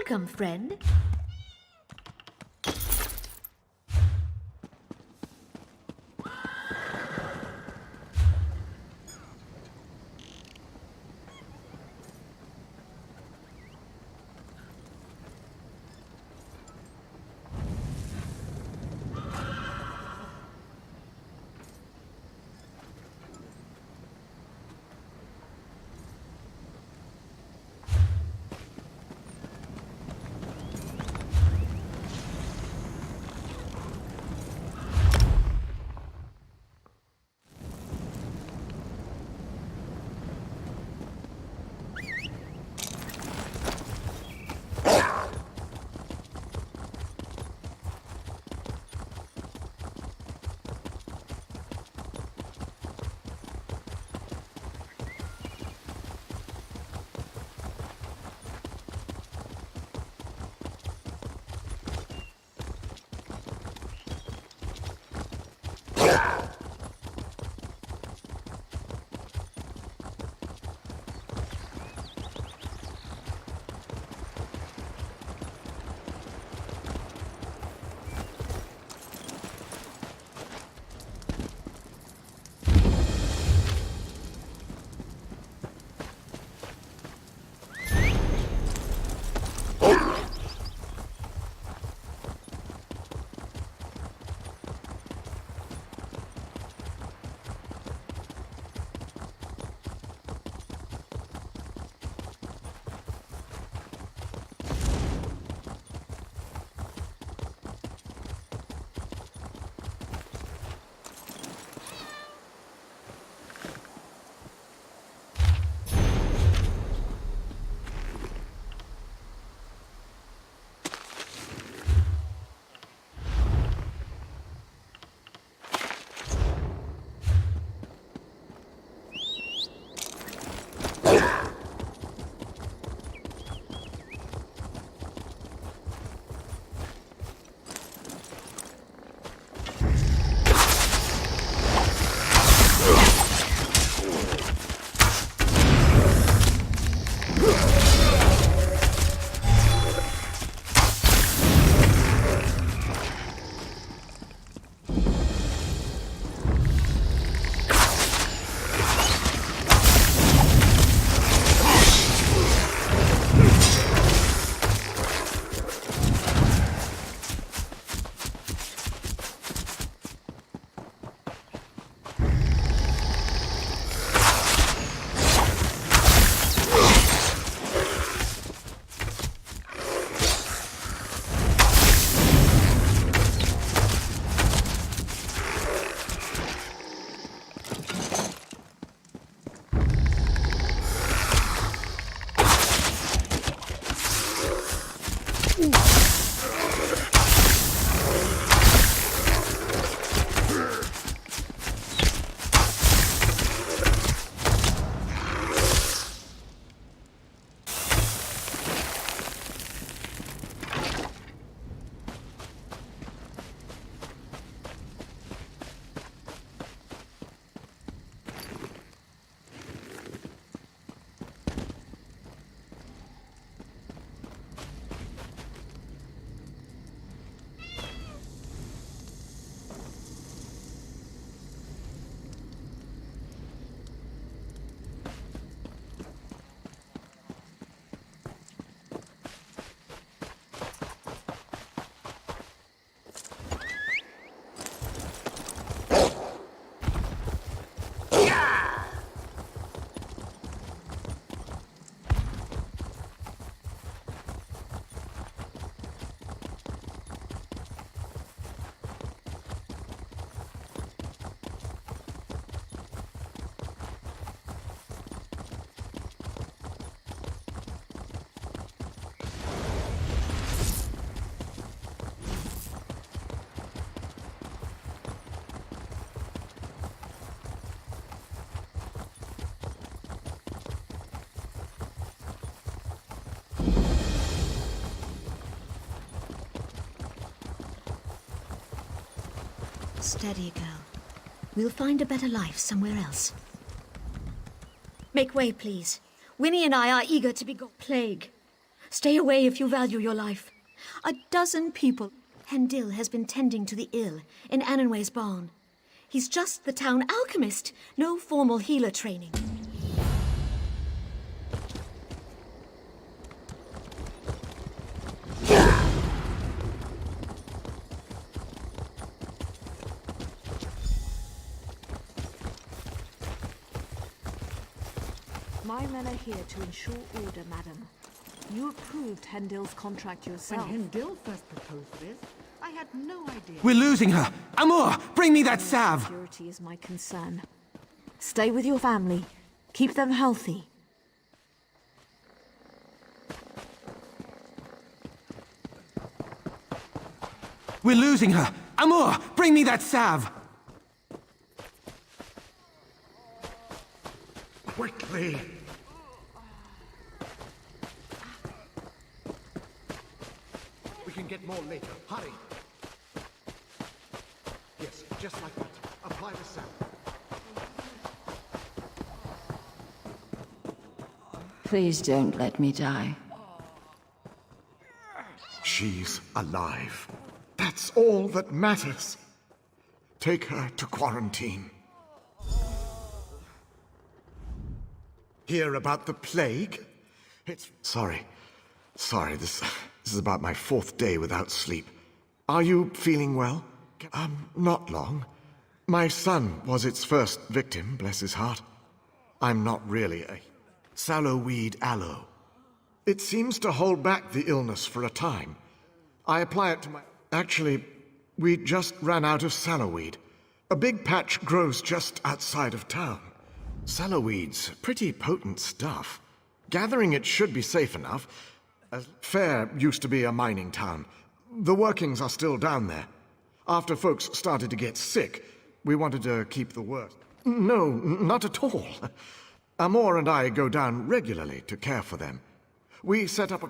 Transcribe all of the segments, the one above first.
Welcome, friend. Steady, girl. We'll find a better life somewhere else. Make way, please. Winnie and I are eager to be Plague. Stay away if you value your life. A dozen people. Hendil has been tending to the ill in Annenway's barn. He's just the town alchemist, no formal healer training. My men are here to ensure order, madam. You approved Hendil's contract yourself. When Hendil first proposed this, I had no idea. We're losing her! Amor, bring me that salve! Security is my concern. Stay with your family. Keep them healthy. We're losing her! Amor, bring me that salve! Quickly! We can get more later. Hurry! Yes, just like that. Apply the salve. Please don't let me die. She's alive. That's all that matters. Take her to quarantine. Hear about the plague? It's... Sorry, this is about my 4th day without sleep. Are you feeling well? Not long. My son was its first victim, bless his heart. I'm not really a sallowweed aloe. It seems to hold back the illness for a time. I apply it to my... Actually, we just ran out of sallowweed. A big patch grows just outside of town. Sallowweed's pretty potent stuff. Gathering it should be safe enough. Fair used to be a mining town. The workings are still down there. After folks started to get sick, we wanted to keep the worst. No, not at all. Amor and I go down regularly to care for them. We set up a...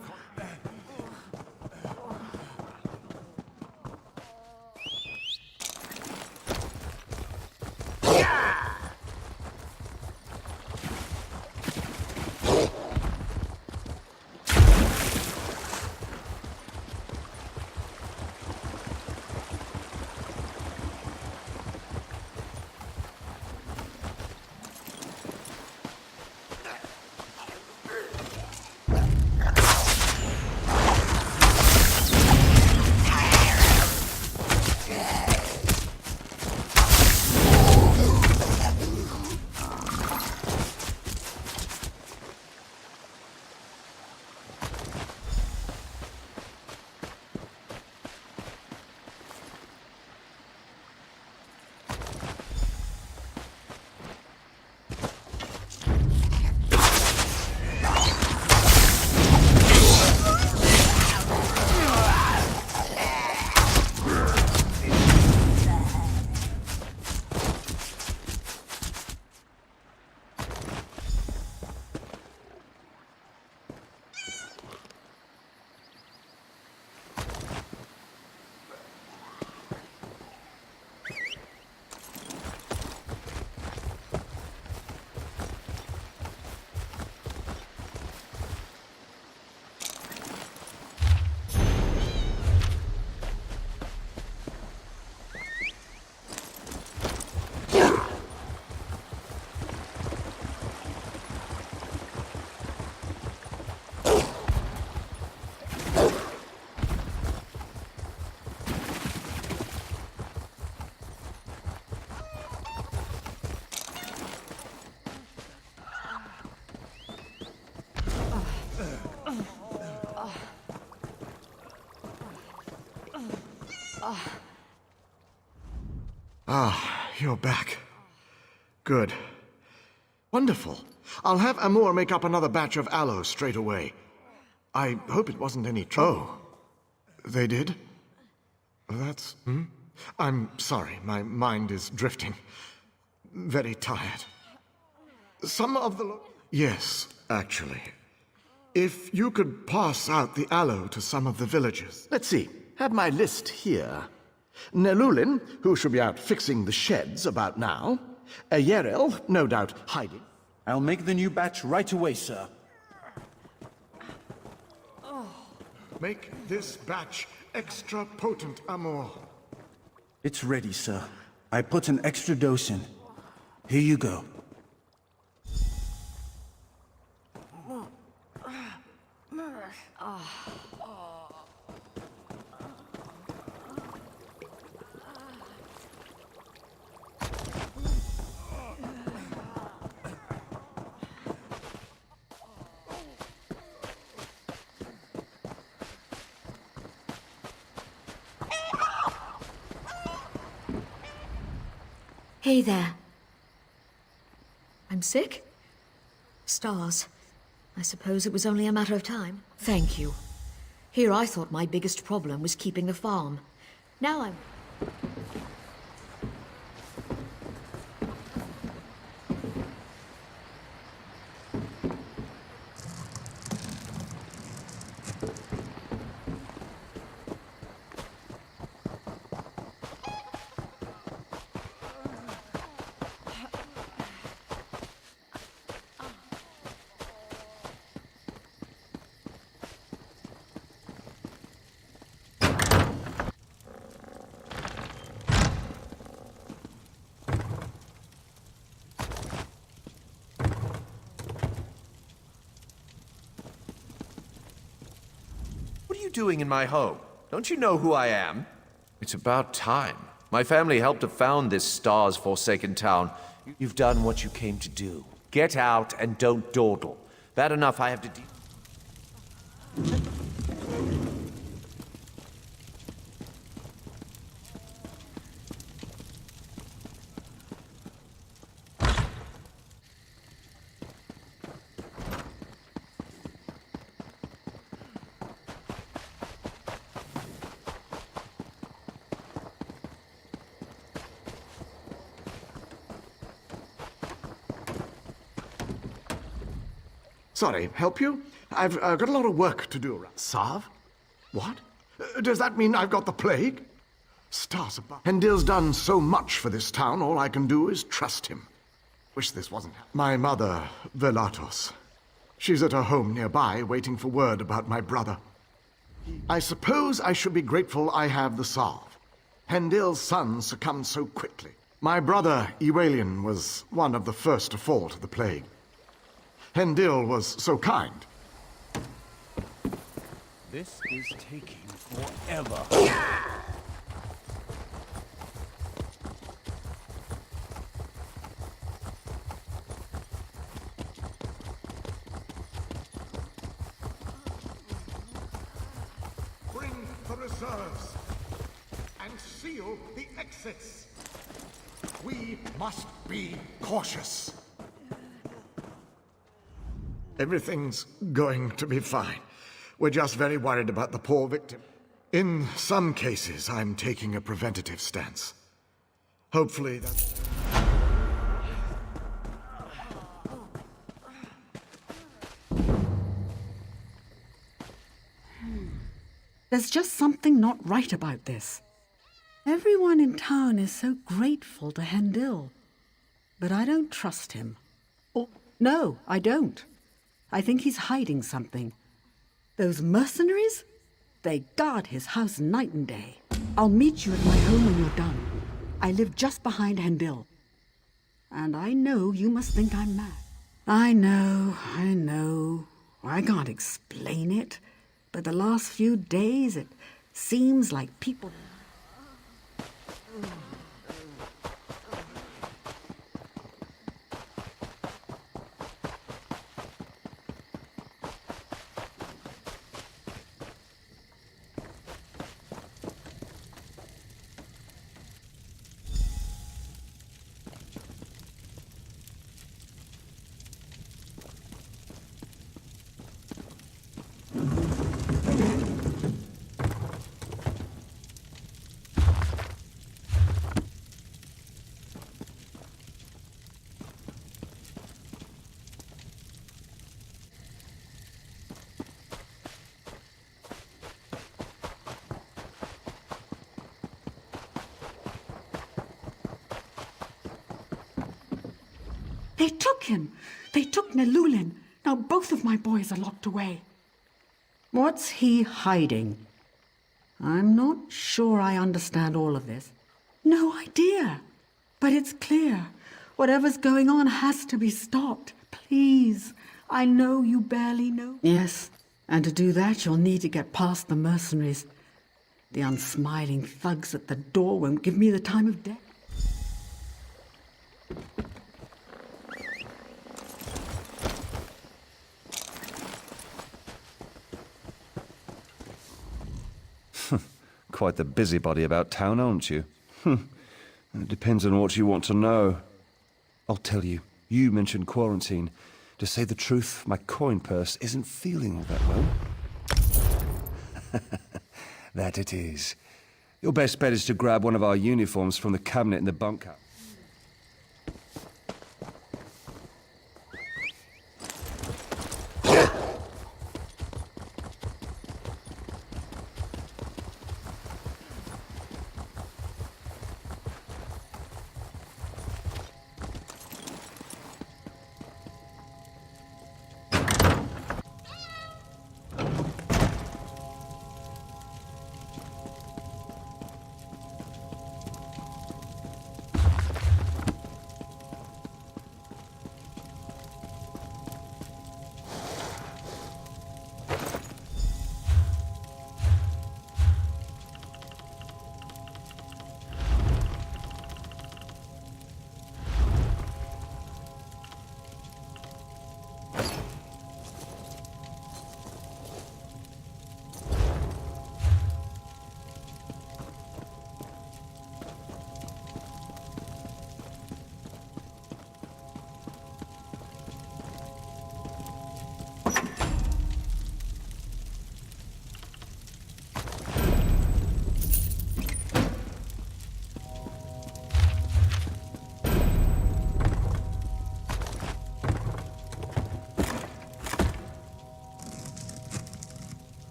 Ah, you're back. Good. Wonderful. I'll have Amor make up another batch of aloe straight away. I hope it wasn't any trouble. Oh, they did? That's... I'm sorry, my mind is drifting. Very tired. Some of the... Yes, actually. If you could pass out the aloe to some of the villagers. Let's see. Have my list here. Nelulin, who should be out fixing the sheds about now. Yeril, no doubt hiding. I'll make the new batch right away, sir. Make this batch extra potent, Amor. It's ready, sir. I put an extra dose in. Here you go. Hey there. I'm sick? Stars. I suppose it was only a matter of time. Thank you. Here I thought my biggest problem was keeping the farm. Now I'm... What are you doing in my home? Don't you know who I am? It's about time. My family helped to found this stars-forsaken town. You've done what you came to do. Get out and don't dawdle. Bad enough I have to deal... Sorry, help you? I've got a lot of work to do. Sarv? What? Does that mean I've got the plague? Stars above. Hendil's done so much for this town, all I can do is trust him. Wish this wasn't... My mother, Velatos. She's at her home nearby, waiting for word about my brother. I suppose I should be grateful I have the salve. Hendil's son succumbed so quickly. My brother, Ewalian, was one of the first to fall to the plague. Hendil was so kind. This is taking forever. Bring the reserves and seal the exits. We must be cautious. Everything's going to be fine. We're just very worried about the poor victim. In some cases, I'm taking a preventative stance. Hopefully that... There's just something not right about this. Everyone in town is so grateful to Hendil. But I don't trust him. Oh, no, I don't. I think he's hiding something. Those mercenaries? They guard his house night and day. I'll meet you at my home when you're done. I live just behind Hendil. And I know you must think I'm mad. I know. I can't explain it. But the last few days, it seems like people... They took him. They took Nelulin. Now both of my boys are locked away. What's he hiding? I'm not sure I understand all of this. No idea. But it's clear. Whatever's going on has to be stopped. Please. I know you barely know. Yes, and to do that you'll need to get past the mercenaries. The unsmiling thugs at the door won't give me the time of day. Quite the busybody about town, aren't you? It depends on what you want to know. I'll tell you, you mentioned quarantine. To say the truth, my coin purse isn't feeling all that well. That it is. Your best bet is to grab one of our uniforms from the cabinet in the bunkhouse.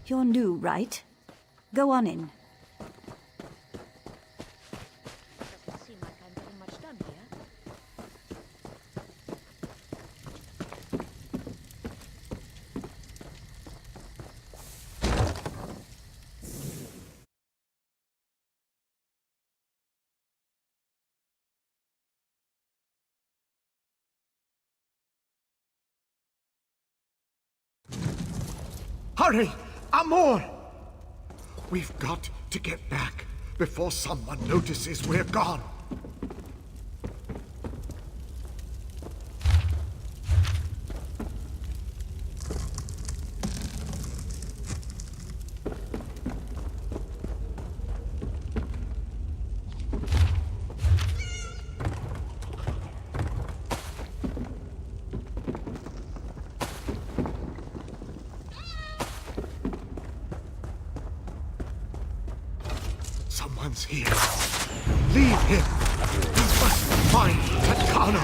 You're new, right? Go on in. Doesn't seem like I'm getting much done here. Hurry! Amor! We've got to get back before someone notices we're gone. Someone's here. Leave him. We must find Takano.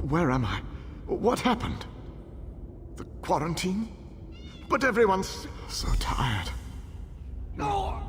Where am I? What happened? The quarantine? But everyone's so tired. No!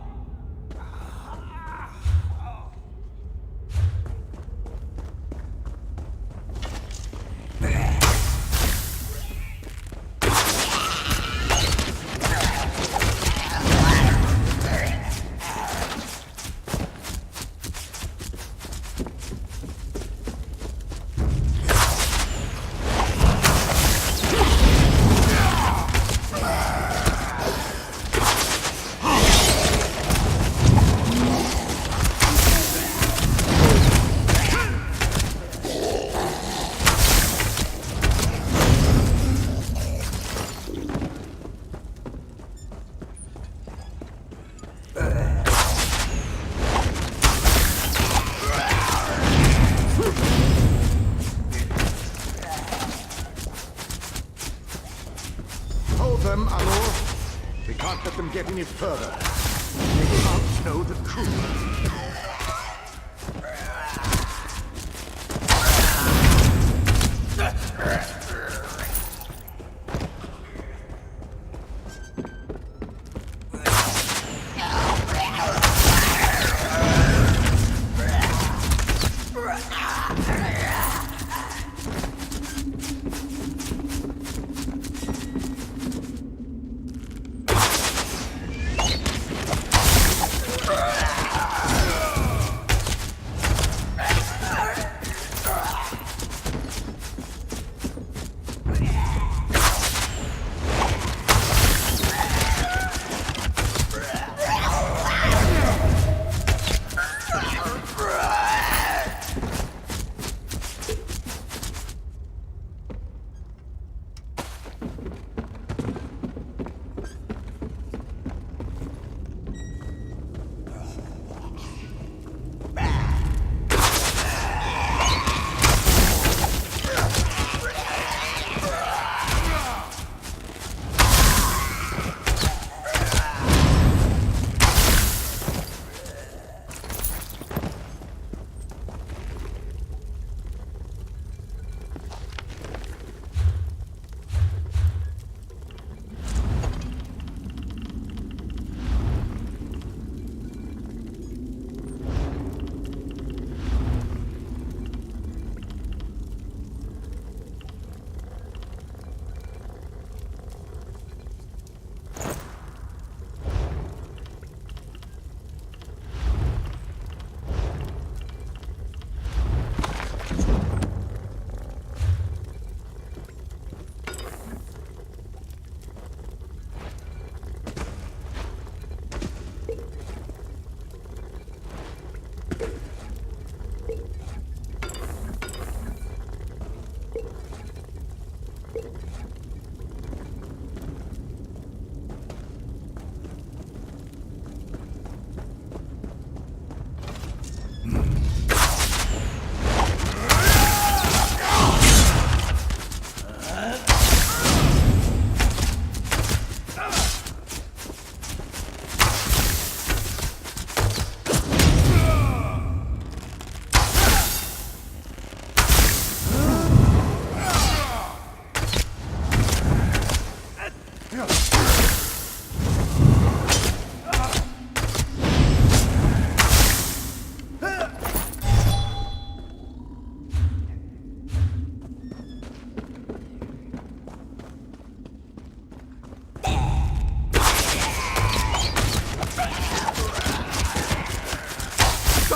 any further. They can't know the truth.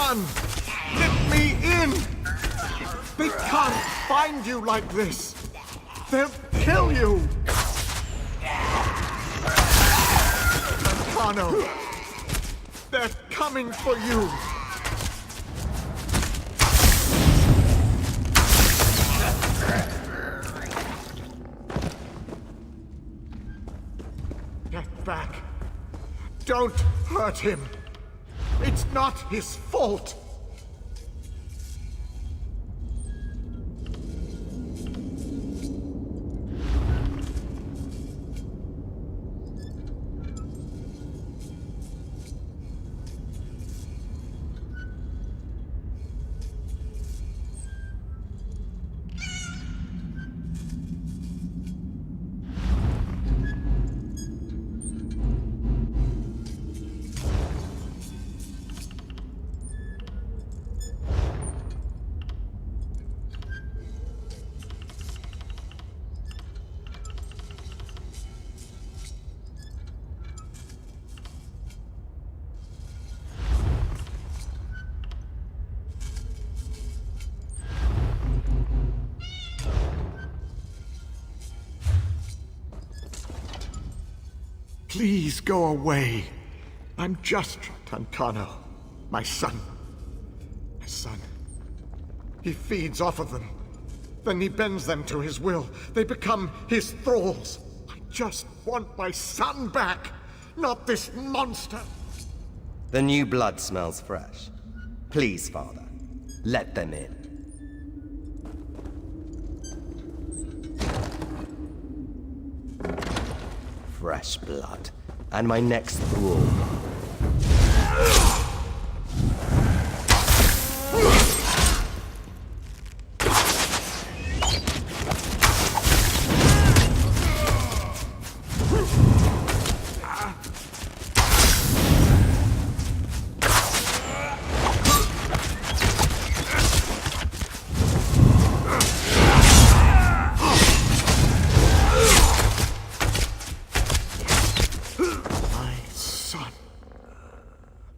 Son, let me in! They can't find you like this! They'll kill you! Nakano! They're coming for you! Get back! Don't hurt him! It's not his fault! Please go away. I'm just Tankano, my son. My son. He feeds off of them. Then he bends them to his will. They become his thralls. I just want my son back, not this monster. The new blood smells fresh. Please, Father, let them in. Fresh blood. and my next thrall.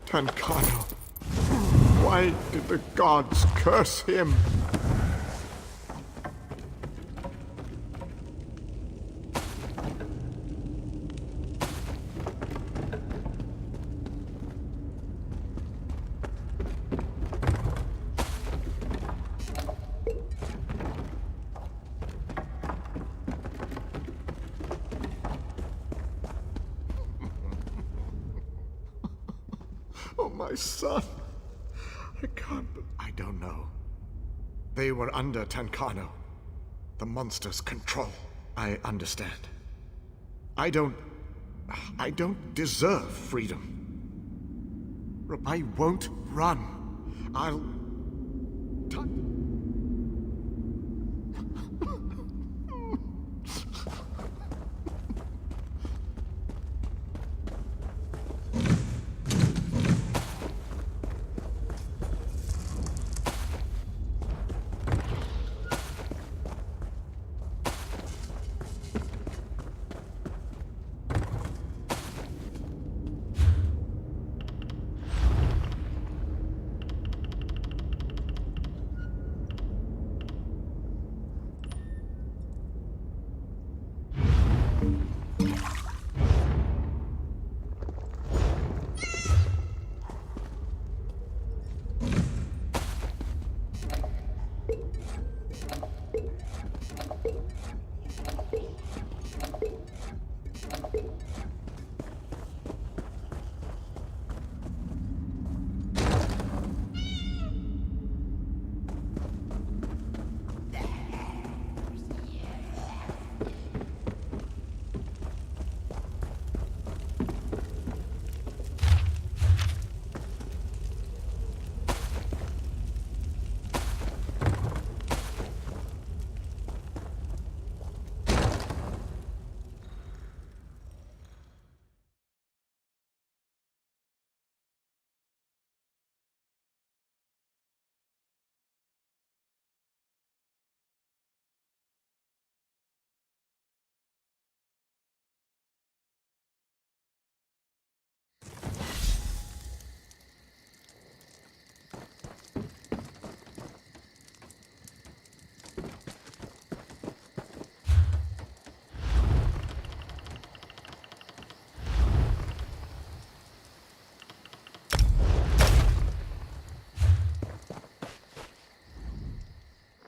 Tancano. Why did the gods curse him? Oh, my son. I can't... I don't know. They were under Tancano. The monster's control. I understand. I don't deserve freedom. I won't run. I'll...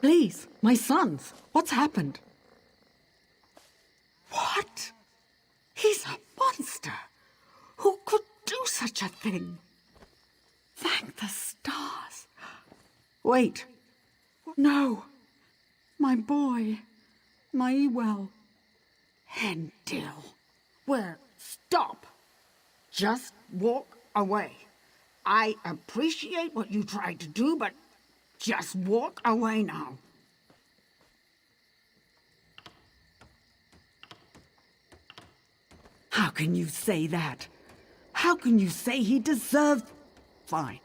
Please, my sons, what's happened? What? He's a monster. Who could do such a thing? Thank the stars. Wait. No. My boy. My Ewell. Hendil. Where? Stop. Just walk away. I appreciate what you tried to do, but just walk away now. How can you say that? How can you say he deserves... Fine.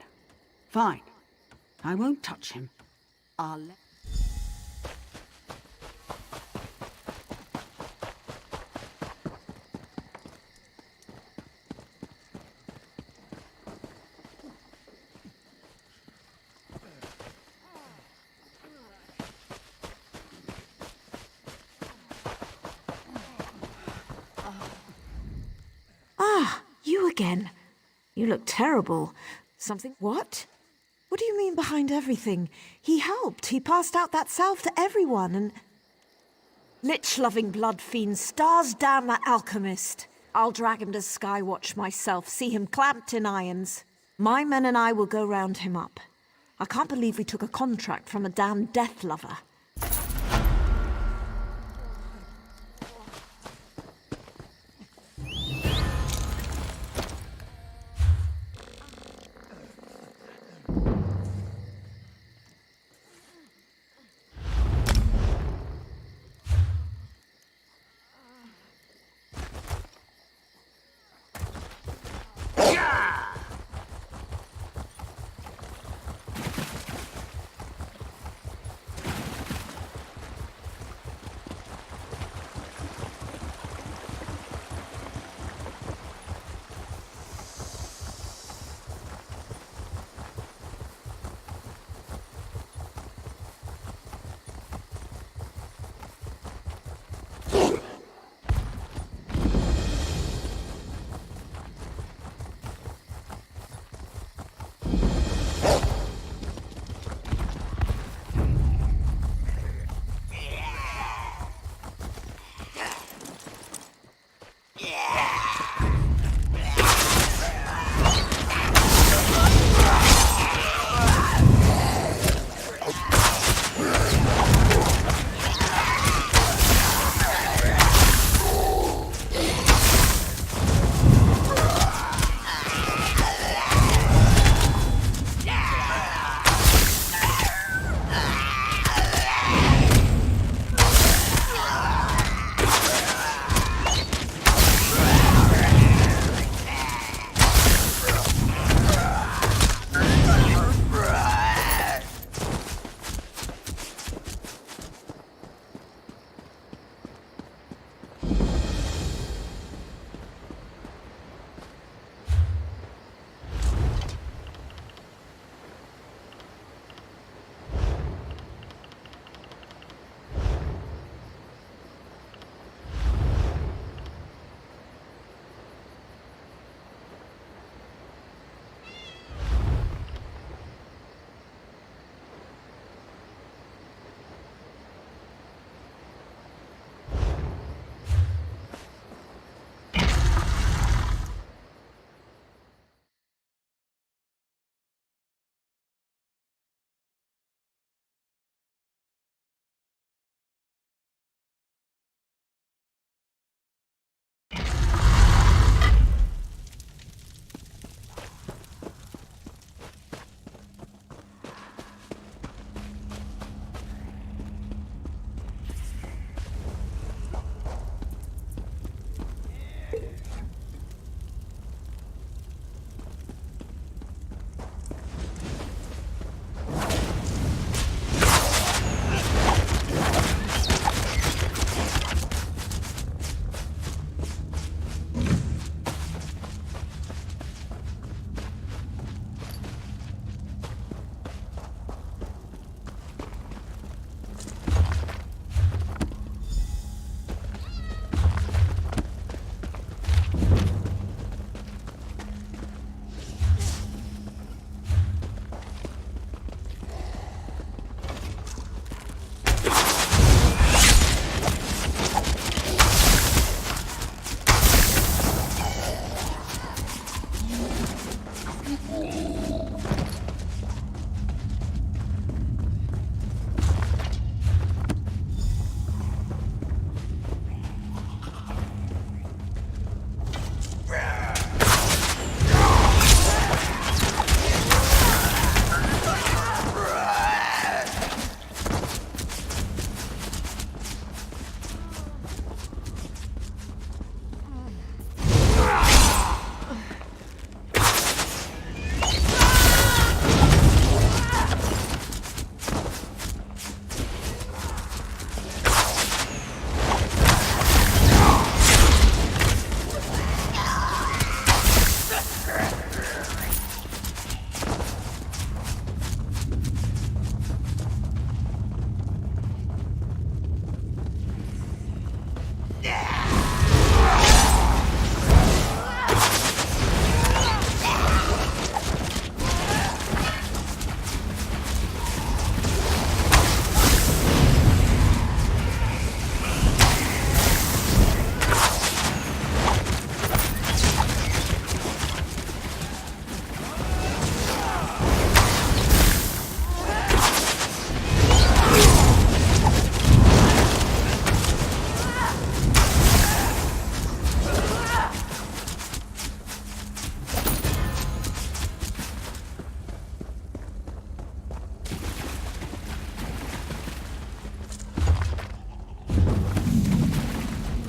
Fine. I won't touch him. I'll let... You again. You look terrible. Something... What? What do you mean behind everything? He helped. He passed out that salve to everyone and... Lich-loving blood fiend, stars damn that alchemist. I'll drag him to Skywatch myself, see him clamped in irons. My men and I will go round him up. I can't believe we took a contract from a damn death lover.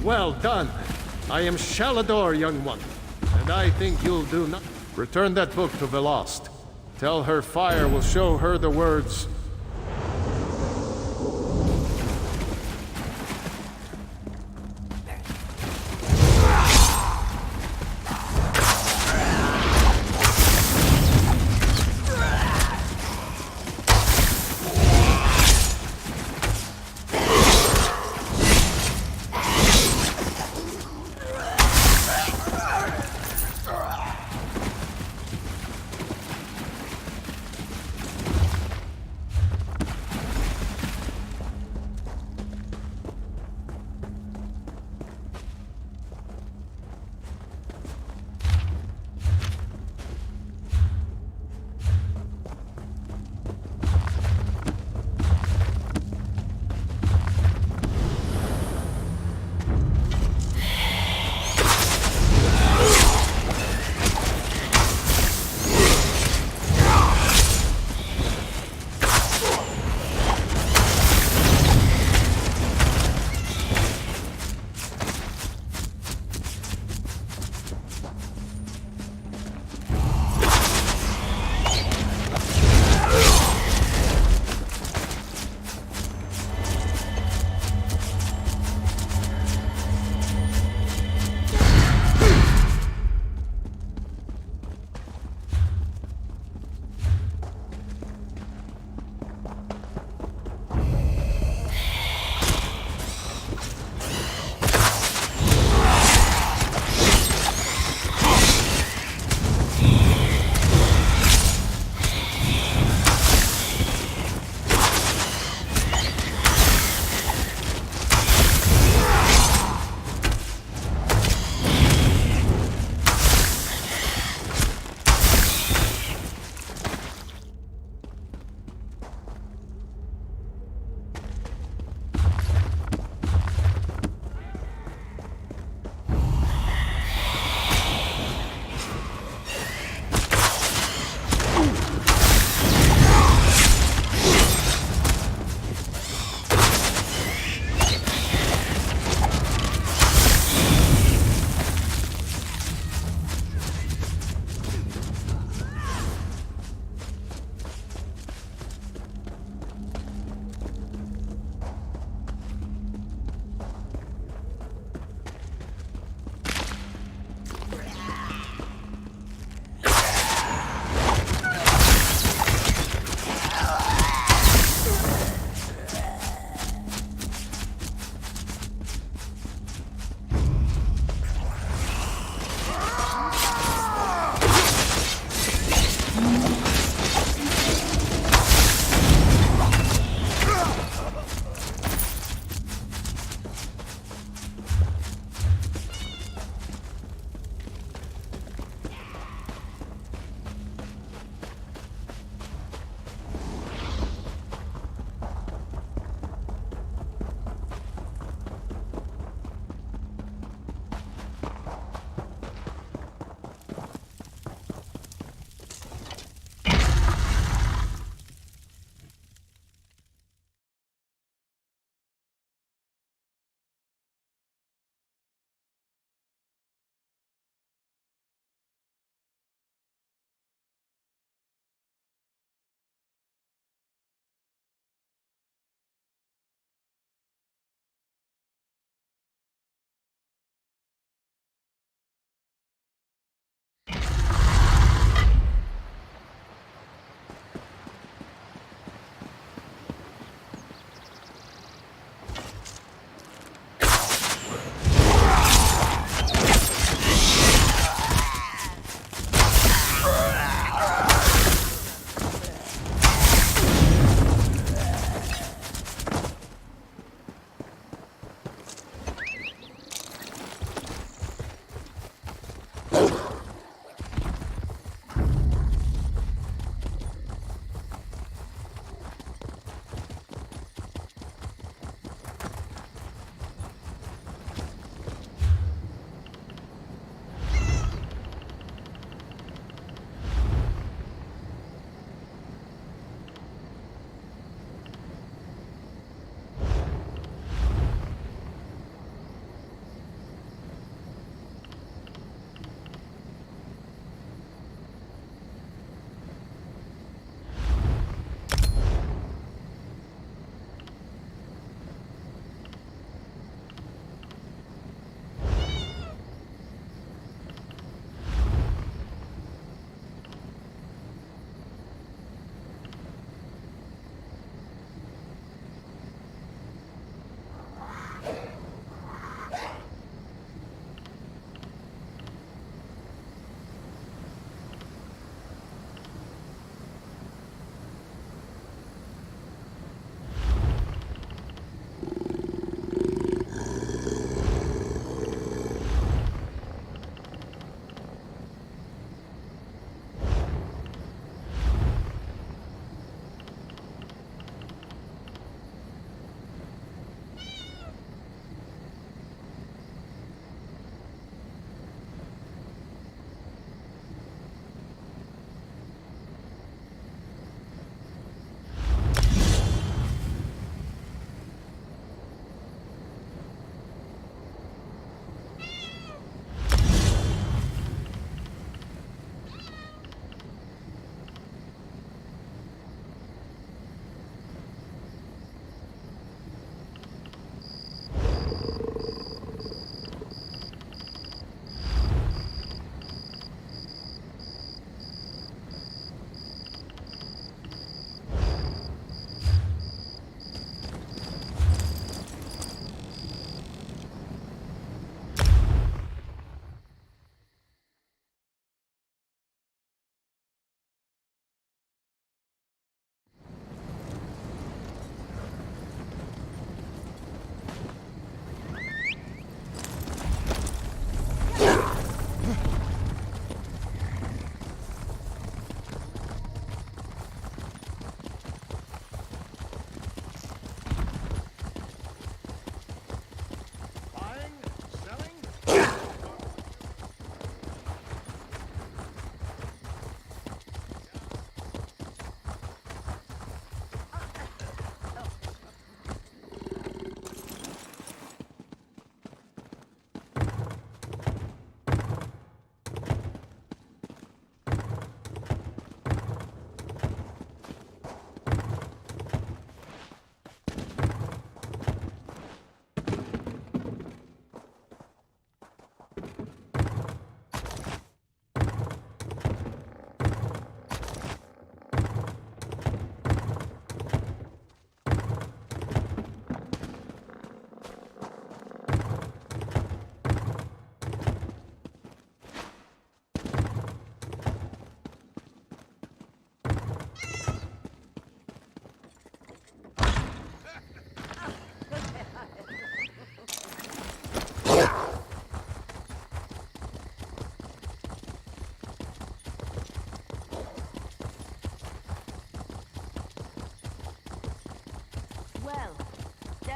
Well done. I am Shalador, young one, and I think you'll do not. Return that book to Velost. Tell her fire will show her the words.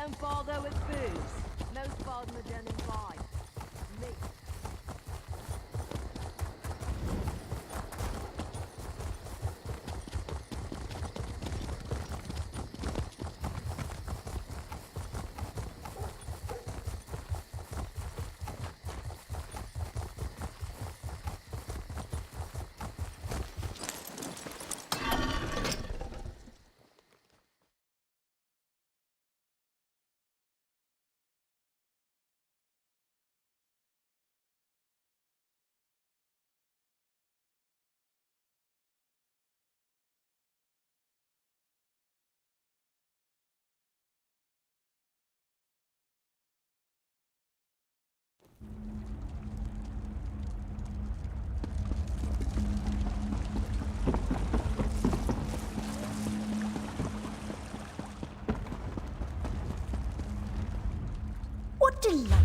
Don't bother with booze. Most bother don't invite. Me. What delight!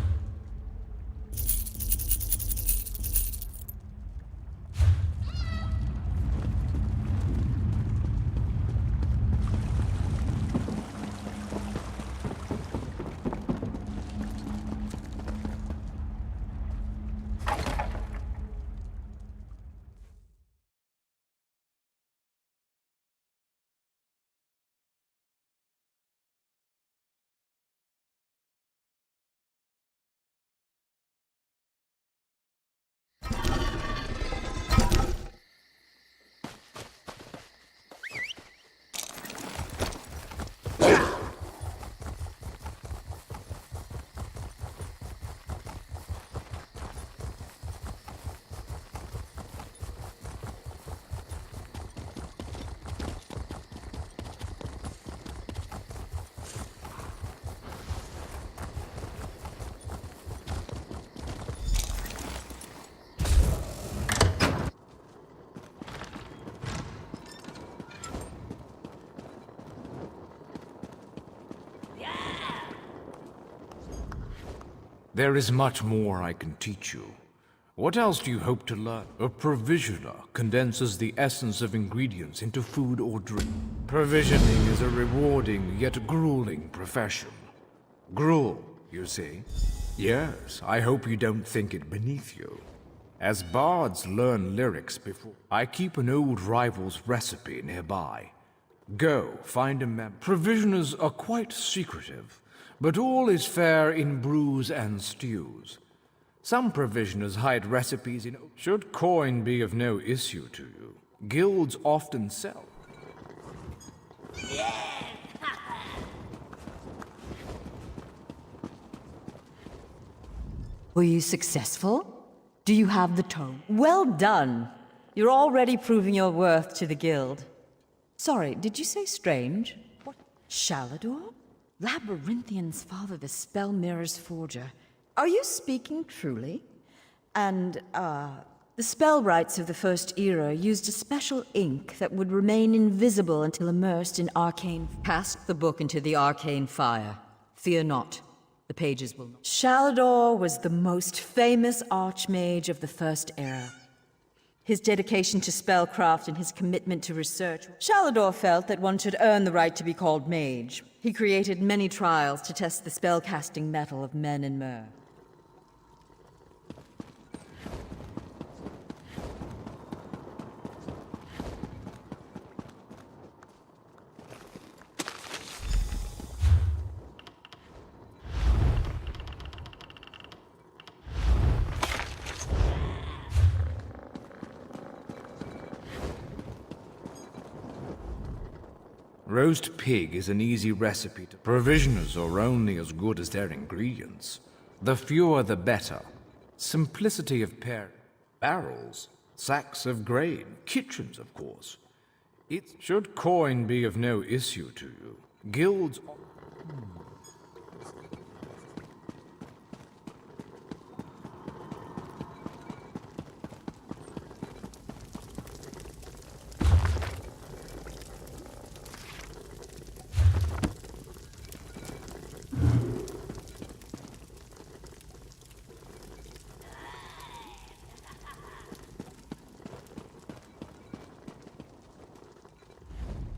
There is much more I can teach you. What else do you hope to learn? A provisioner condenses the essence of ingredients into food or drink. Provisioning is a rewarding yet grueling profession. Gruel, you see? Yes, I hope you don't think it beneath you. As bards learn lyrics before, I keep an old rival's recipe nearby. Go, find a Provisioners are quite secretive, but all is fair in brews and stews. Some provisioners hide recipes in... Should coin be of no issue to you, guilds often sell. Were you successful? Do you have the tome? Well done! You're already proving your worth to the guild. Sorry, did you say strange? What? Shalador? Labyrinthian's father, the Spell Mirror's forger. Are you speaking truly? And, the spell rites of the First Era used a special ink that would remain invisible until immersed in arcane... Cast the book into the arcane fire. Fear not. The pages will not. Shalador was the most famous archmage of the First Era. His dedication to spellcraft and his commitment to research... Shalador felt that one should earn the right to be called mage. He created many trials to test the spellcasting mettle of men in Myr. Roast pig is an easy recipe to... Provisioners are only as good as their ingredients. The fewer the better. Simplicity of barrels, sacks of grain, kitchens, of course. It should coin be of no issue to you. Guilds...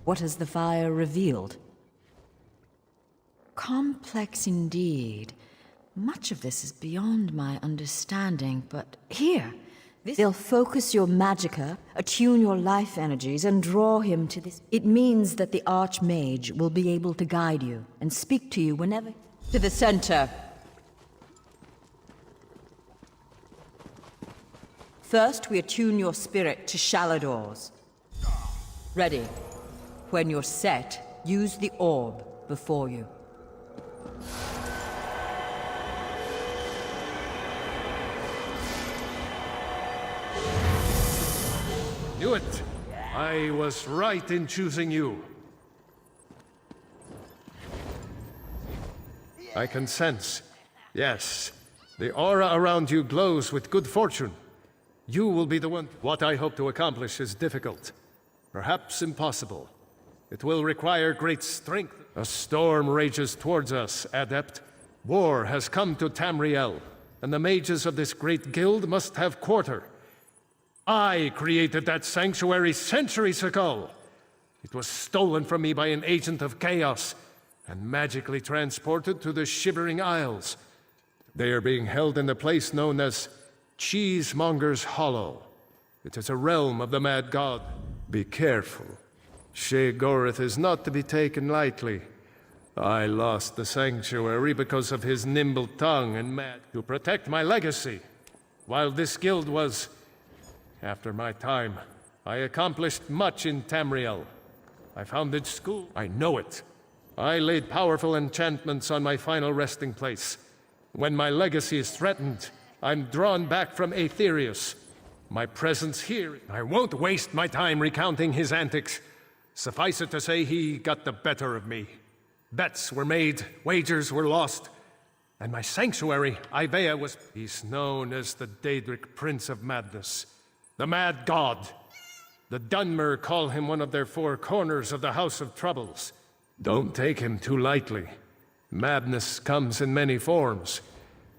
What has the fire revealed? Complex indeed. Much of this is beyond my understanding, but here, they'll focus your magicka, attune your life energies, and draw him to this. It means that the Archmage will be able to guide you and speak to you whenever. To the center. First, we attune your spirit to Shalador's. Ready. When you're set, use the orb before you. Knew it! I was right in choosing you. I can sense. Yes. The aura around you glows with good fortune. You will be the one. What I hope to accomplish is difficult. Perhaps impossible. It will require great strength. A storm rages towards us, Adept. War has come to Tamriel, and the mages of this great guild must have quarter. I created that sanctuary centuries ago. It was stolen from me by an agent of chaos and magically transported to the Shivering Isles. They are being held in the place known as Cheesemonger's Hollow. It is a realm of the Mad God. Be careful. Sheogorath is not to be taken lightly. I lost the sanctuary because of his nimble tongue and mad to protect my legacy. While this guild was after my time, I accomplished much in Tamriel. I founded school. I know it. I laid powerful enchantments on my final resting place. When my legacy is threatened, I'm drawn back from Aetherius. My presence here, I won't waste my time recounting his antics. Suffice it to say, he got the better of me. Bets were made, wagers were lost, and my sanctuary, Ivea, was... He's known as the Daedric Prince of Madness. The Mad God. The Dunmer call him one of their four corners of the House of Troubles. Don't take him too lightly. Madness comes in many forms.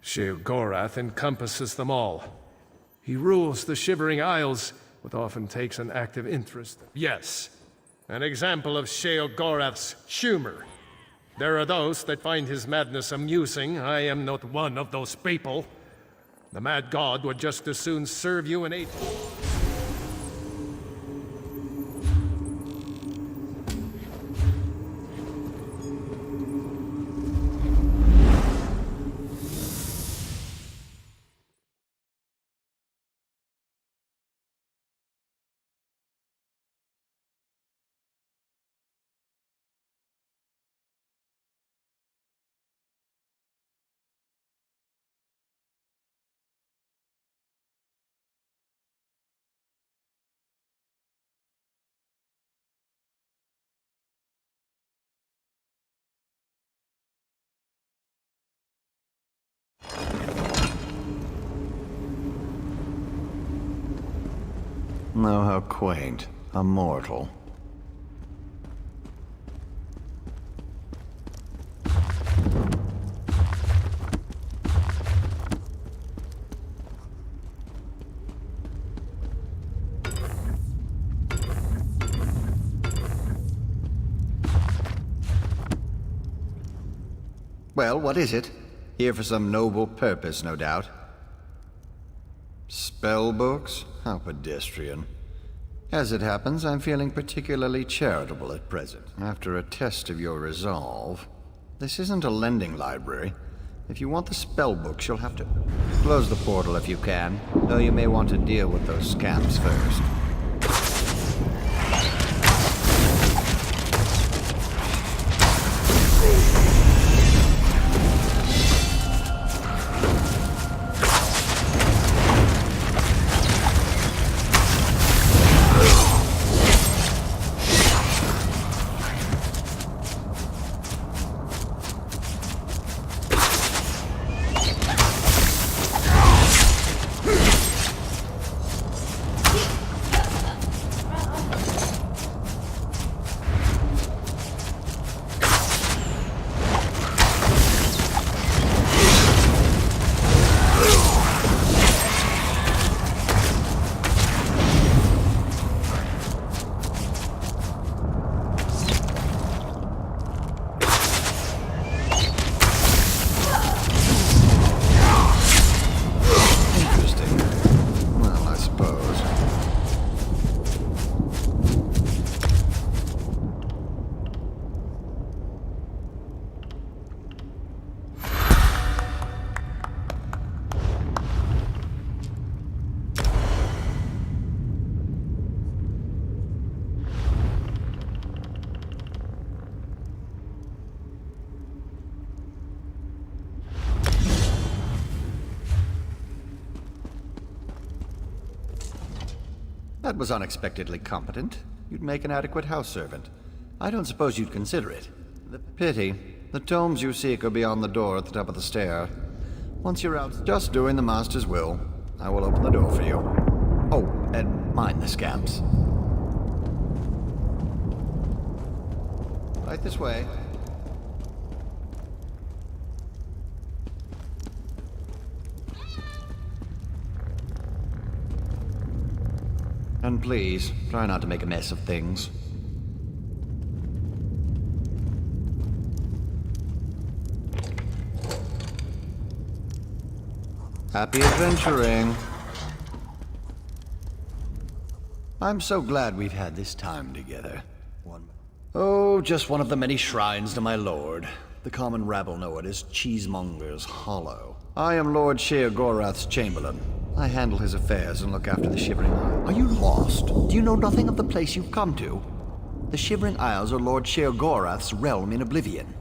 Sheogorath encompasses them all. He rules the Shivering Isles, but often takes an active interest. Yes, an example of Sheogorath's humor. There are those that find his madness amusing. I am not one of those people. The Mad God would just as soon serve you and eat. Oh, how quaint. A mortal. Well, what is it? Here for some noble purpose, no doubt. Spell books? How pedestrian. As it happens, I'm feeling particularly charitable at present. After a test of your resolve, this isn't a lending library. If you want the spell books, you'll have to close the portal if you can, though you may want to deal with those scamps first. That was unexpectedly competent. You'd make an adequate house servant. I don't suppose you'd consider it. The pity. The tomes you seek are beyond the door at the top of the stair. Once you're out, just doing the Master's will. I will open the door for you. Oh, and mind the scamps. Right this way. And please, try not to make a mess of things. Happy adventuring. I'm so glad we've had this time together. Oh, just one of the many shrines to my lord. The common rabble know it as Cheesemonger's Hollow. I am Lord Sheogorath's chamberlain. I handle his affairs and look after the Shivering Isles. Are you lost? Do you know nothing of the place you've come to? The Shivering Isles are Lord Sheogorath's realm in oblivion.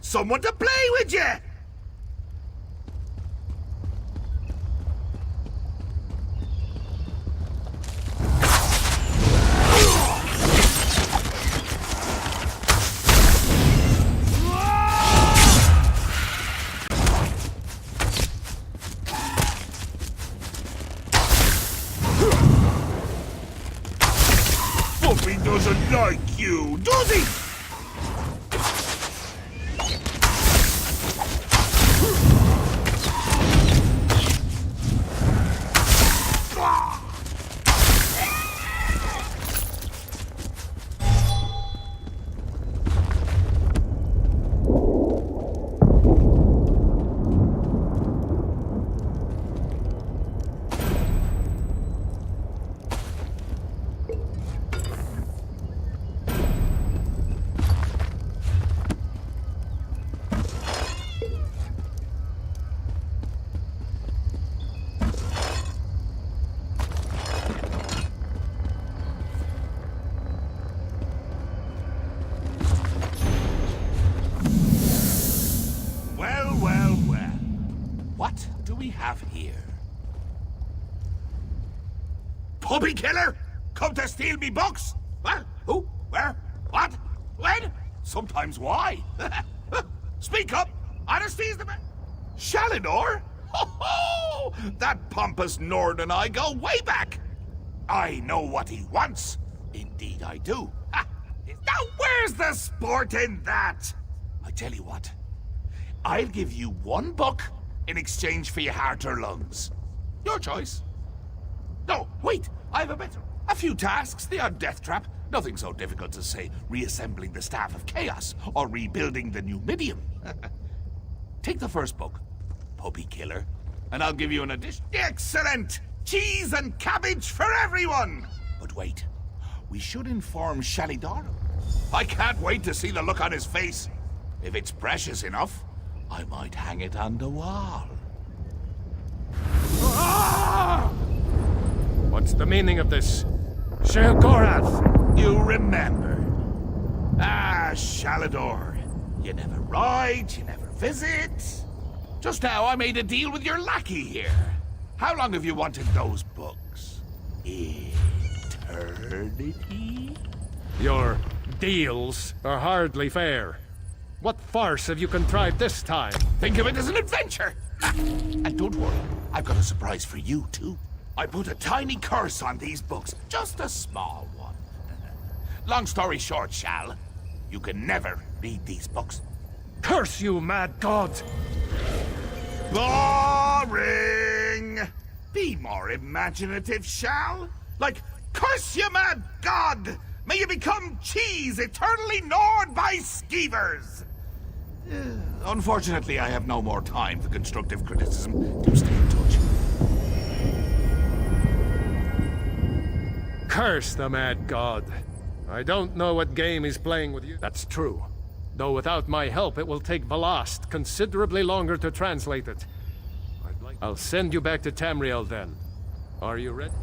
Someone to play with you! Bumpy doesn't like you, does he? What do we have here? Puppy killer? Come to steal me books? Well, who? Where? What? When? Sometimes why? Speak up! Honesty's the man. Shalinor? Ho ho! That pompous Nord and I go way back. I know what he wants. Indeed I do. Ha! Now where's the sport in that? I tell you what. I'll give you one book in exchange for your heart or lungs. Your choice. No, wait, I have a better. A few tasks, the odd death trap. Nothing so difficult to say reassembling the Staff of Chaos or rebuilding the Numidium. Take the first book. puppy killer. And I'll give you an addition. Excellent! Cheese and cabbage for everyone! But wait, we should inform Shalidar. I can't wait to see the look on his face. If it's precious enough, I might hang it on the wall. Ah! What's the meaning of this? Sheogorath! You remember. Ah, Shalidor. You never ride, you never visit. Just now I made a deal with your lackey here. How long have you wanted those books? Eternity? Your deals are hardly fair. What farce have you contrived this time? Think of it as an adventure! And don't worry, I've got a surprise for you, too. I put a tiny curse on these books, just a small one. Long story short, Shal, you can never read these books. Curse you, mad god! Boring! Be more imaginative, Shal. Like, curse you, mad god! May you become cheese eternally gnawed by skeevers! Unfortunately, I have no more time for constructive criticism. Do stay in touch. Curse the mad god. I don't know what game he's playing with you. That's true. Though without my help, it will take Velast considerably longer to translate it. I'll send you back to Tamriel then. Are you ready?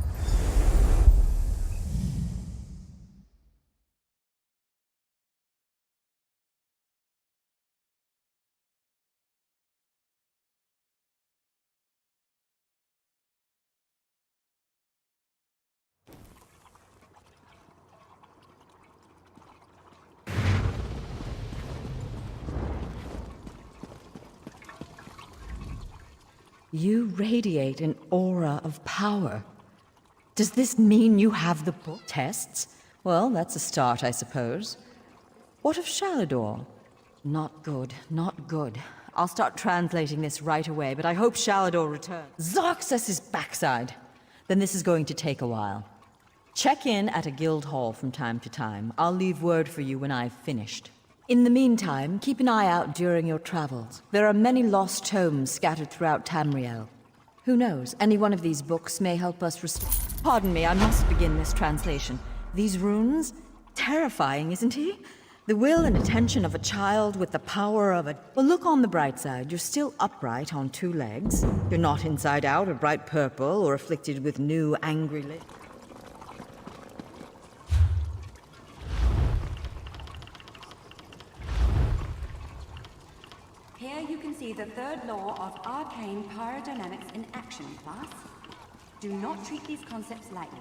You radiate an aura of power. Does this mean you have the book tests? Well, that's a start, I suppose. What of Shalidor? Not good, not good. I'll start translating this right away, but I hope Shalidor returns. Zarxus' backside! Then this is going to take a while. Check in at a guild hall from time to time. I'll leave word for you when I've finished. In the meantime, keep an eye out during your travels. There are many lost tomes scattered throughout Tamriel. Who knows, any one of these books may help us Pardon me, I must begin this translation. These runes? Terrifying, isn't he? The will and attention of a child with the power of a... Well, look on the bright side. You're still upright on 2 legs. You're not inside out or bright purple or afflicted with new angry lips. Here you can see the 3rd law of arcane pyrodynamics in action, class. Do not treat these concepts lightly.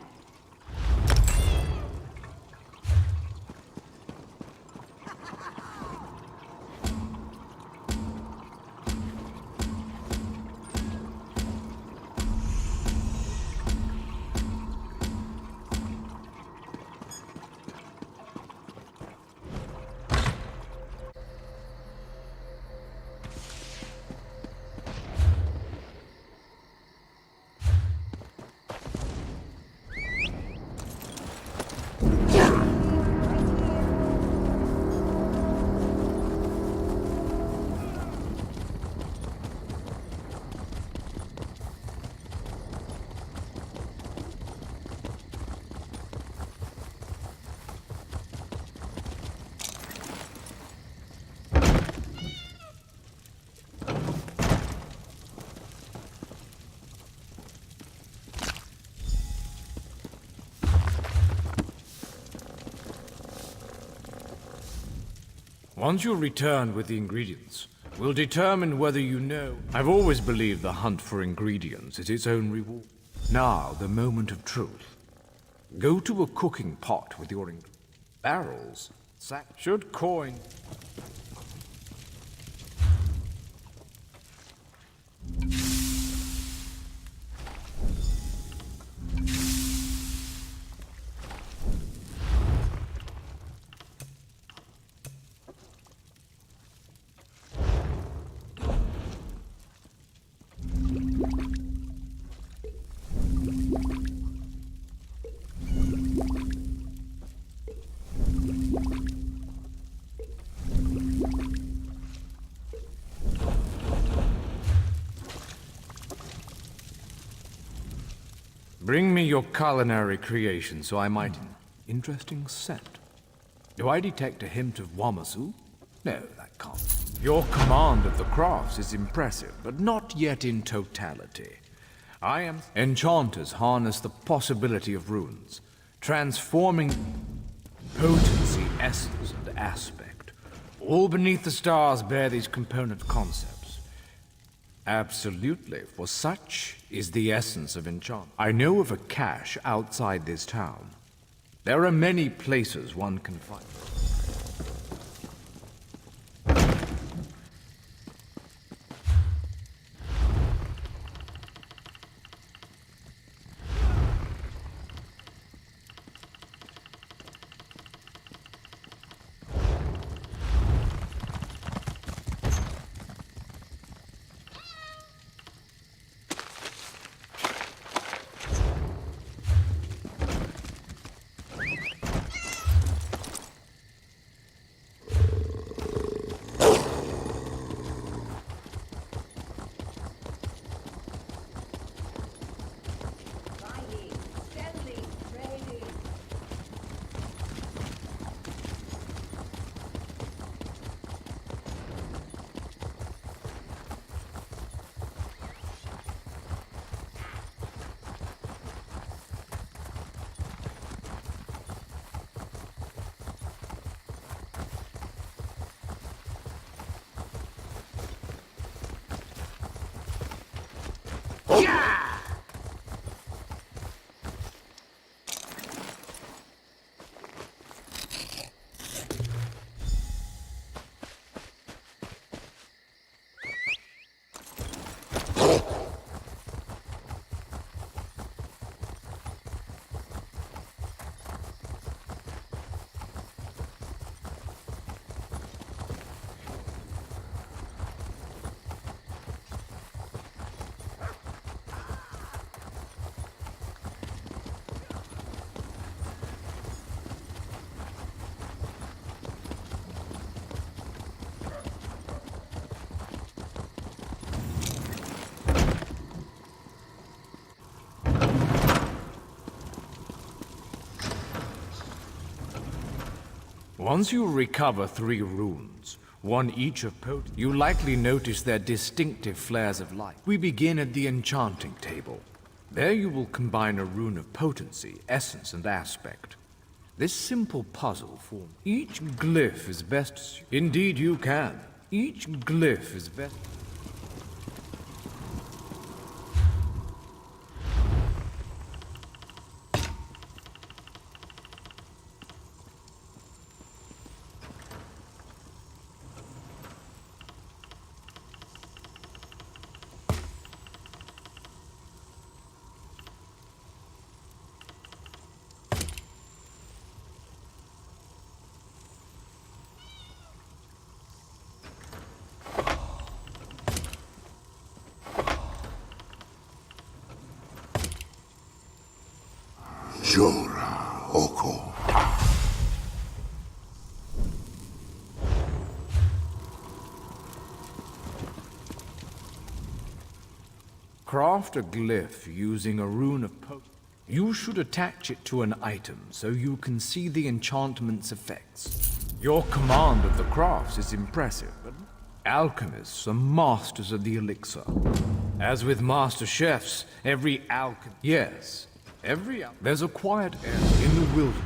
Once you return with the ingredients, we'll determine whether you know. I've always believed the hunt for ingredients is its own reward. Now, the moment of truth. Go to a cooking pot with your barrels. Should coin. Bring me your culinary creation so I might... Interesting scent. Do I detect a hint of Wamasu? No, that can't. Your command of the crafts is impressive, but not yet in totality. Enchanters harness the possibility of runes, transforming potency, essence, and aspect. All beneath the stars bear these component concepts. Absolutely, for such is the essence of enchantment. I know of a cache outside this town. There are many places one can find. Once you recover 3 runes, one each of potency, you likely notice their distinctive flares of light. We begin at the enchanting table. There you will combine a rune of potency, essence, and aspect. This simple puzzle forms. Each glyph is best... Indeed you can. Each glyph is best... Jora Oko. Craft a glyph using a rune of potency. You should attach it to an item so you can see the enchantment's effects. Your command of the crafts is impressive, but alchemists are masters of the elixir. As with master chefs, every alchemist... Yes, there's a quiet area in the wilderness.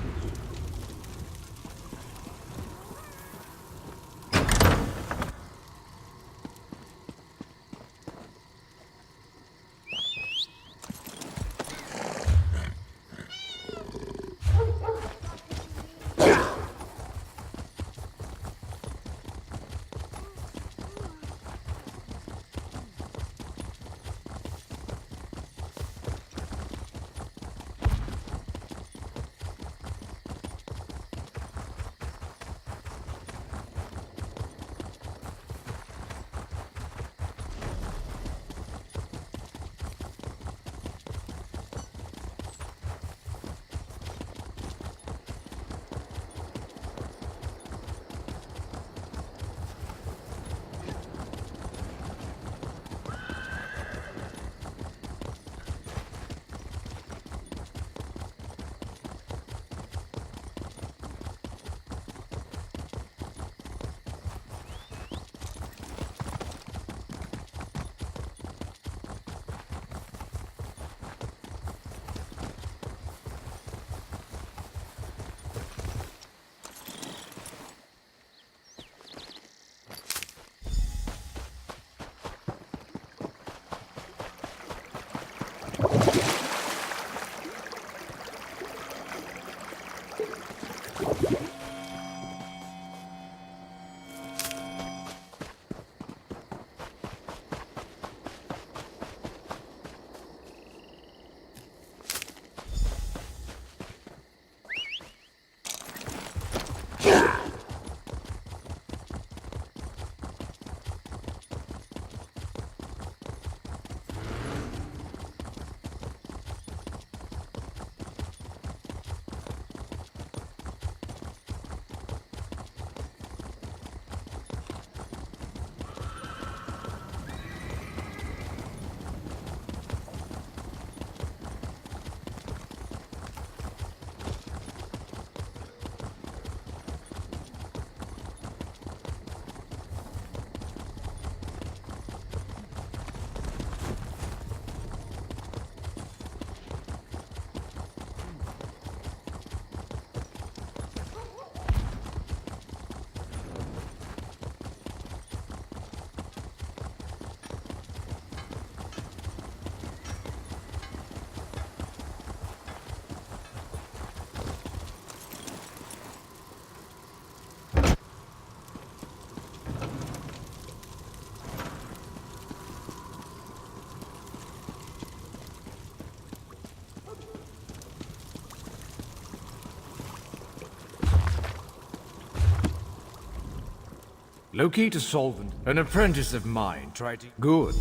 Locate a solvent. An apprentice of mine tried to... Good.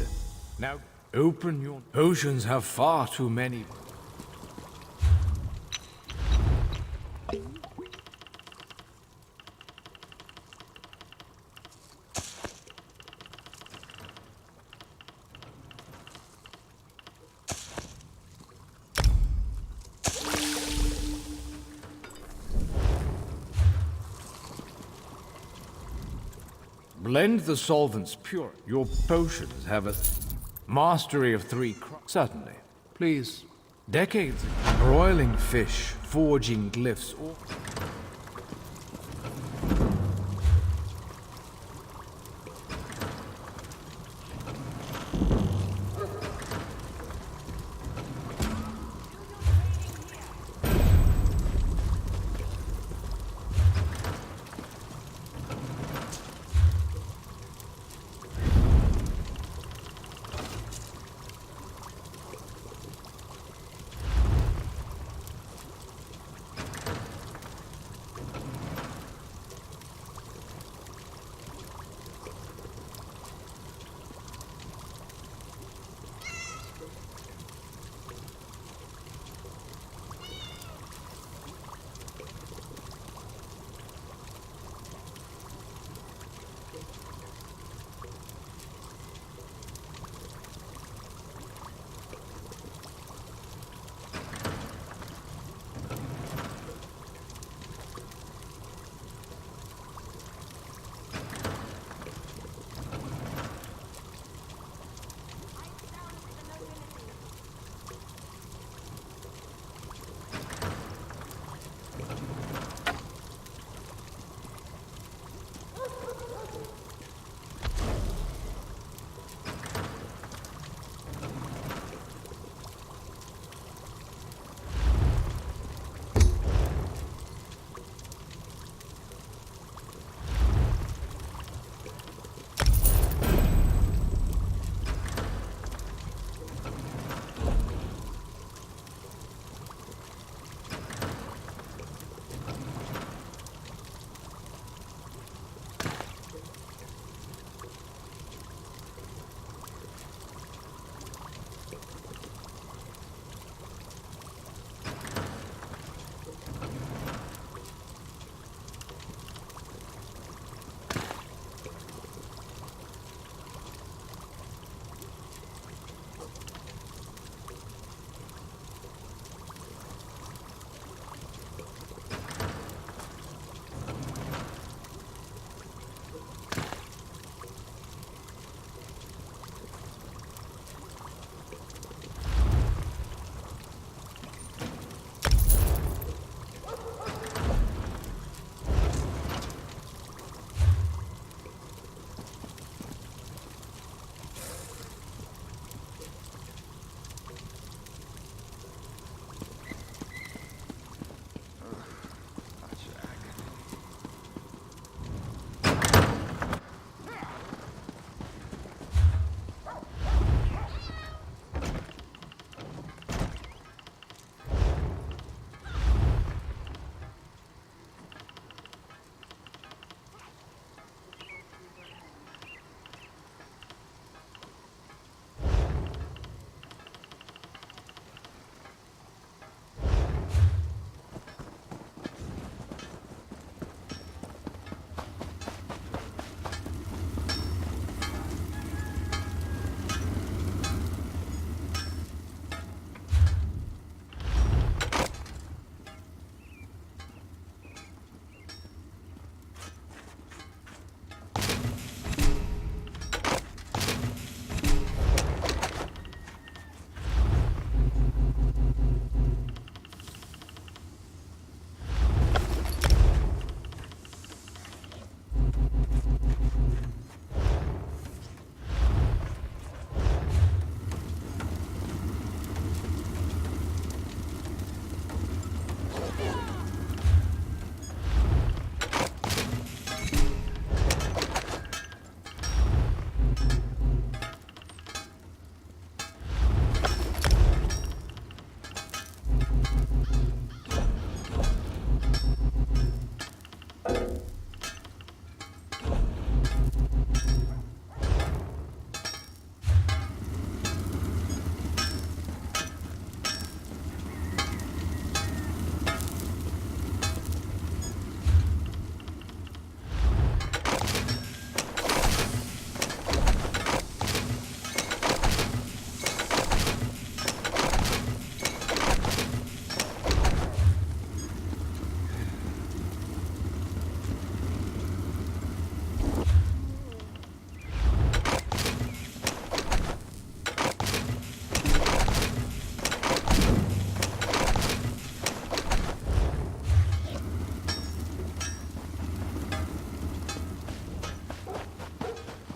Now, open your... Potions have far too many... Blend the solvents pure. Your potions have a mastery of 3 Certainly. Please. Decades. Broiling fish, forging glyphs, or...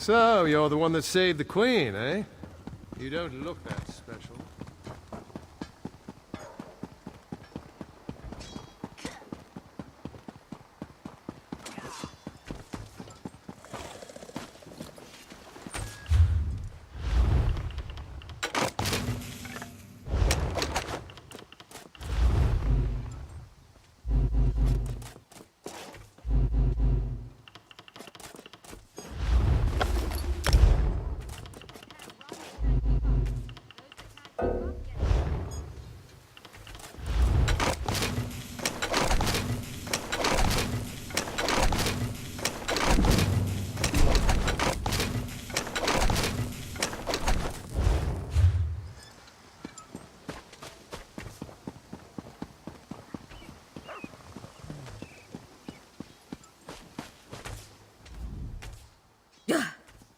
So, you're the one that saved the Queen, eh? You don't look that special.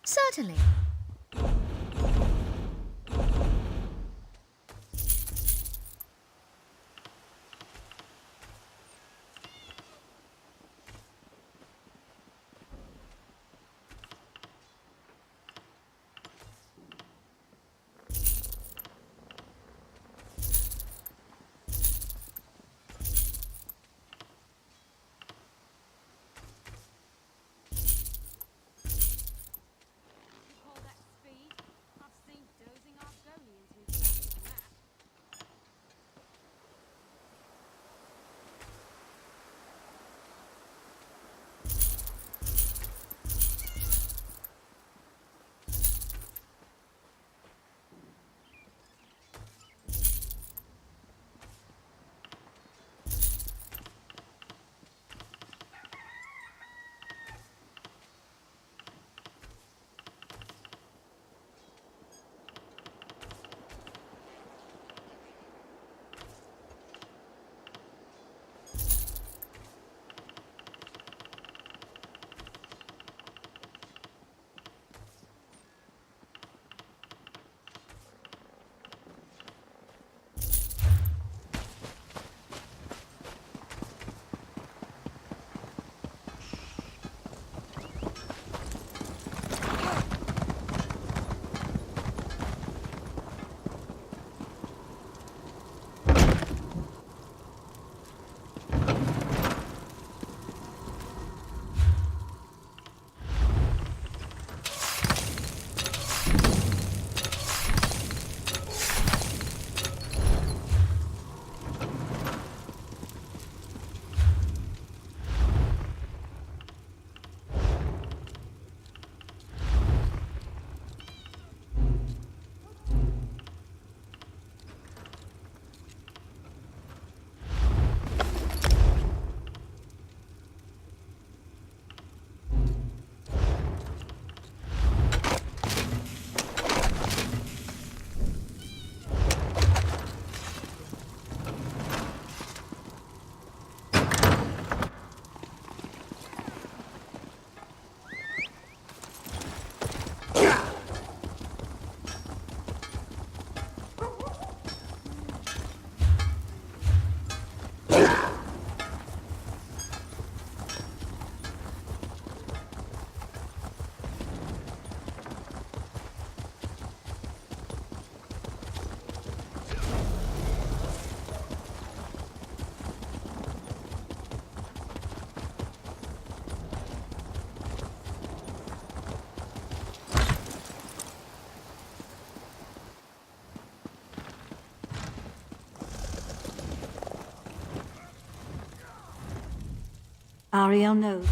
Certainly. Ariel knows.